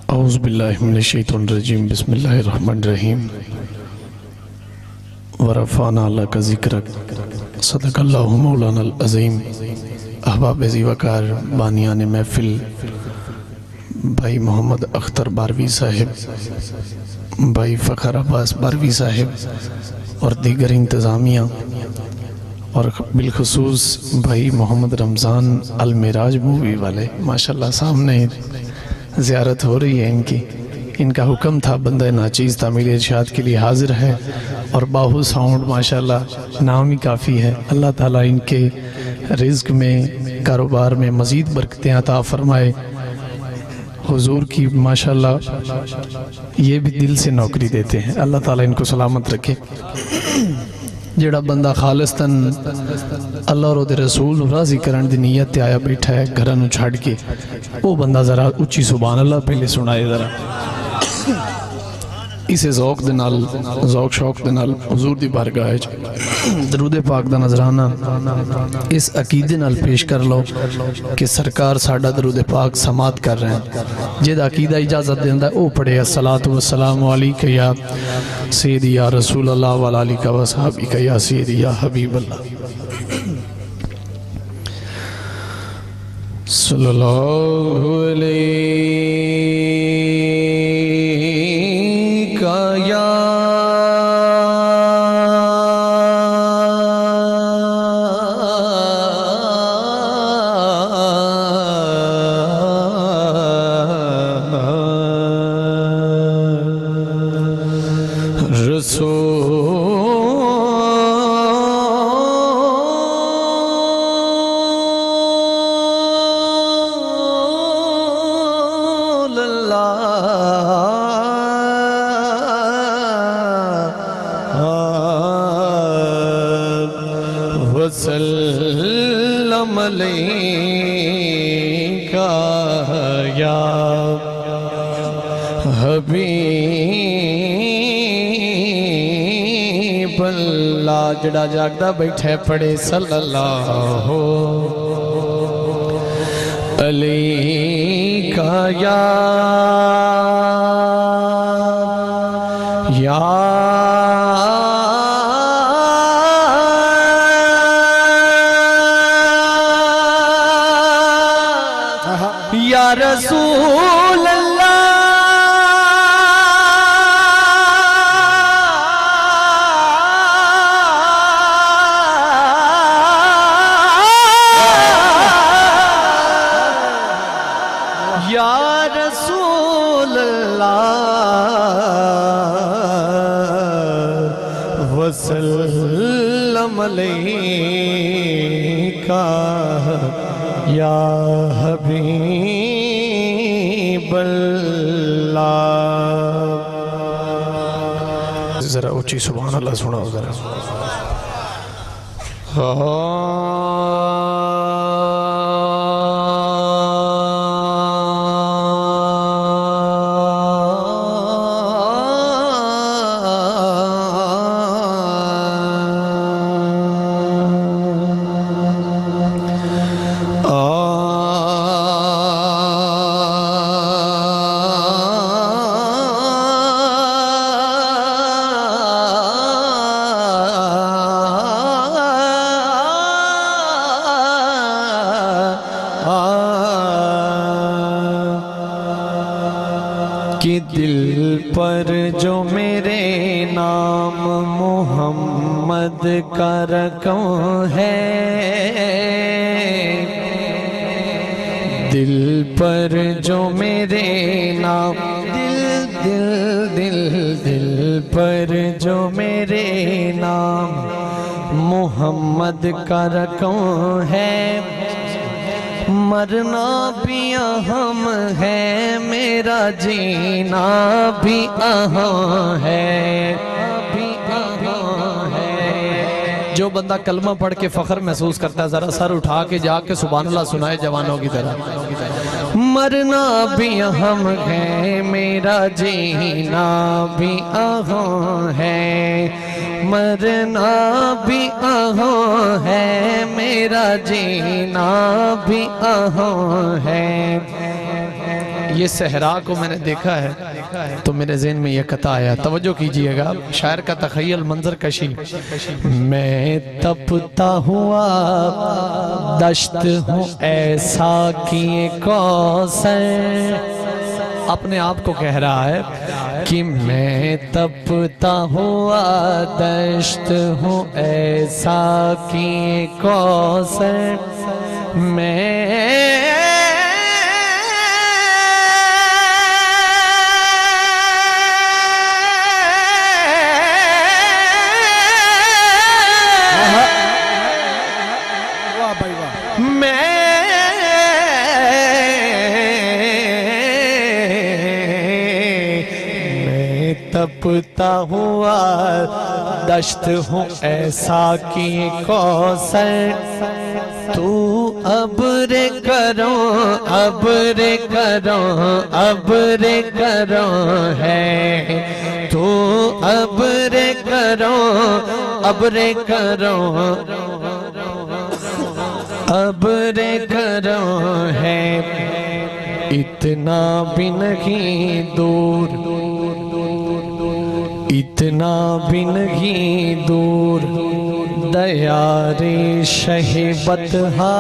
औज़ुबिल्लाहि मिनश्शैतानिर्रजीम बिस्मिल्लाहिर्रहमानिर्रहीम वरफ़अना लका ज़िक्रक सदक़ल्लाहु मौलानाल अज़ीम। अहबाब ज़ीवकार बानियान महफ़िल भाई मोहम्मद अख्तर बारवी साहिब, भाई फ़खर अब्बास बारवी साहिब और दीगर इंतज़ामिया और बिलखुसूस भाई मोहम्मद रमज़ान अल मिराज मूवी वाले, माशाल्लाह सामने ज़ियारत हो रही है इनकी। इनका हुक्म था बंदा नाचीज़ तामील इरशाद के लिए हाजिर है और बाहु साउंड माशाल्लाह नाम ही काफ़ी है। अल्लाह ताला इनके रिज़्क़ में, कारोबार में मज़ीद बरकतें अता फ़रमाए। हुजूर की माशाल्लाह ये भी दिल से नौकरी देते हैं, अल्लाह ताला इनको सलामत रखे। जेड़ा बंदा खालिस्तन अल्लाह और रसूल राज़ी करन दी नीयत ते आया बैठा है घर नूं छड़ के, वो बंदा ज़रा उच्ची सुभान अल्लाह पहले सुनाए ज़रा। इसे ज़ौक़ दे नाल, ज़ौक़ शौक़ दे नाल हुजूर दी बारगाह च दरूद पाक दा नजराना इस अकीदे नाल पेश कर लो कि सरकार साडा दरूद पाक समात कर रहे हैं। जिहदा अकीदा इजाज़त देंदा ओ पढ़े अस्सलातु वस्सलामु अलैका या सय्यदी या रसूल अल्लाह व अला आलिका व सहाबिका या सय्यदी या हबीब अल्लाह सल्लल्लाहु अलैका या वसल्लम अलैका या हबीब अल्लाह। जड़ा जागदा बैठे पड़े सल्लल्लाहु अलैका या या रसूल अल्लाह या रसूल अल्लाह वसल्लम अलैका या हबीब अल्लाह। जरा ऊंची सुभान अल्लाह सुनाओ जरा। कि दिल पर जो मेरे नाम मोहम्मद का रकम है, दिल पर जो मेरे नाम दिल पर जो मेरे नाम मोहम्मद का रकम है, मरना भी अहम है मेरा जीना भी अहम है। जो बंदा कलमा पढ़ के फख्र महसूस करता है जरा सर उठा के जाके सुभान अल्लाह सुनाए जवानों की तरह। मरना भी अहम है मेरा जीना भी अहम है, मरना भी अहम है मेरा जीना भी अहम है। ये सहरा को मैंने देखा है तो मेरे ज़हन में ये कथा आया, तवज्जो कीजिएगा, शायर का तख़य्युल मंजर कशी। मैं तपता हुआ दश्त हूँ ऐसा किए कौसर, अपने आप को कह रहा है कि मैं तपता हुआ दश्त हूँ ऐसा किए कौसर, मैं तपता हुआ दश्त हूँ ऐसा कि कौसर, तू अब्र करो अब्र करो अब्र करो है, तू अब्र करो अब्र करो अब्र करो है, इतना भी नहीं दूर इतना भी नहीं दूर दयारे शहीबत हा।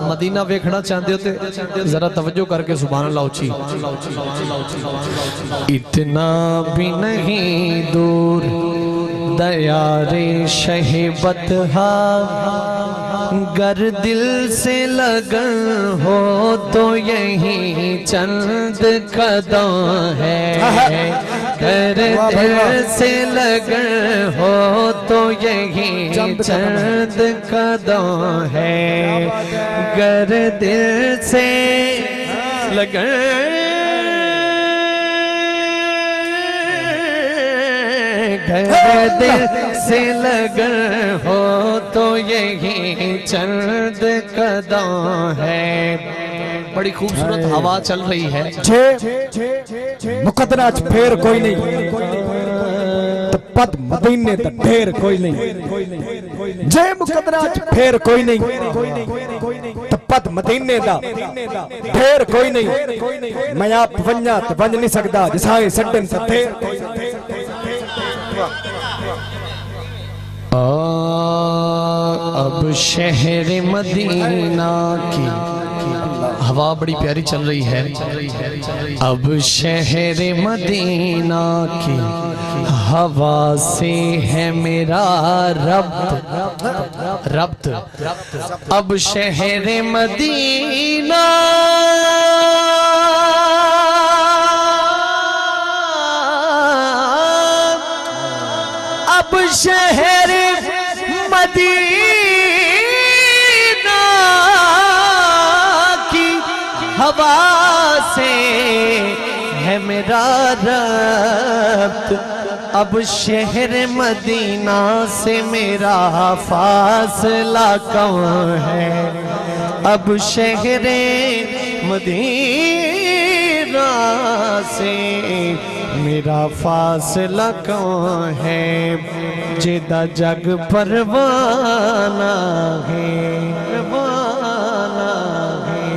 मदीना देखना चाहते हो तो जरा तवज्जो करके सुभान अल्लाह उची। इतना भी नहीं दूर दयारे शहीबत हा, गर दिल से लगन हो तो यही चंद कदम है, गर दिल से लगन हो तो यही चंद कदम है, गर दिल से लगन घर दिल से लगन हो तो यही चंद कदम है। बड़ी खूबसूरत हवा चल रही है, मुकदरा फेर कोई नहीं, तो पद मदीने तो ढेर कोई नहीं, जे मुकदरा फेर कोई नहीं, तो पद मदीने दा ढेर कोई नहीं, मैं आप वंजा तो वंज नहीं सकता जिसाए सड्डन से ढेर। अब शहर मदीना की हवा बड़ी प्यारी चल रही है, अब शहर मदीना की हवा से है मेरा रब्त रब्त, अब शहर मदीना अब शहर मदीना की हवा से है मेरा रब्त, अब शहर मदीना से मेरा फासला कौन है, अब शहर मदीना से मेरा फासला कौन है, जिदा जग परवाना है परवाना है,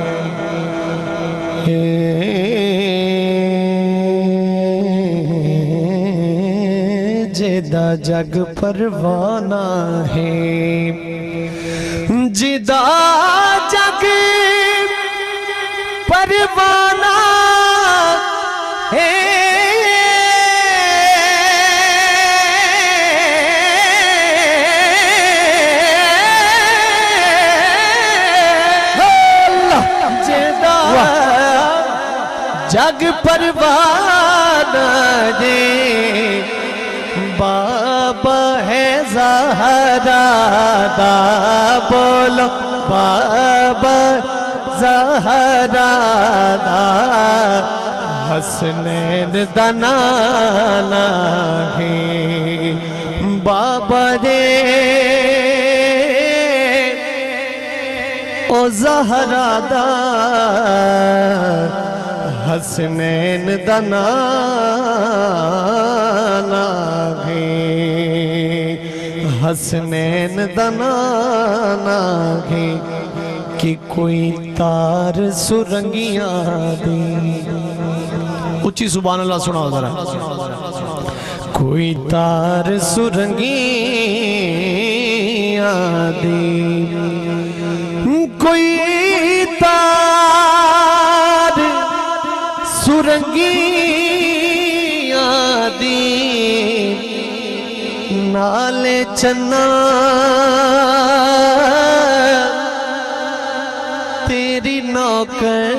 जिदा जग परवाना है, जिदा जग परवाना है, जग परवाना दे, बाबा है ज़हरा दा, बोलो बाबा ज़हरा दा, हसनैन दा नाना है, बाबा रे ओ ज़हरा दा, हसनैन दा नाना है, हसनैन दा नाना है, कि कोई तार सुरंगियां दी। उच्ची सुभान अल्लाह सुनाओ जरा। कोई तार सुरंगियां दी, कोई तार सुरंगियां दी, नाले चन्ना तेरी नौकर,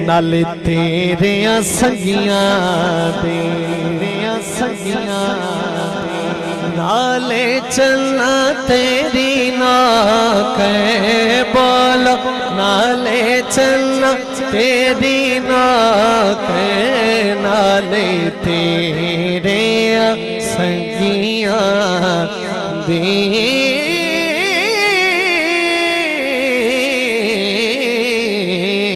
नाले तेरे संगियां तेरे संगियां, नाले चलना तेरी नौकर, बोलो नाले चलना तेरी नौकर, नाले तेरे संगियां दे।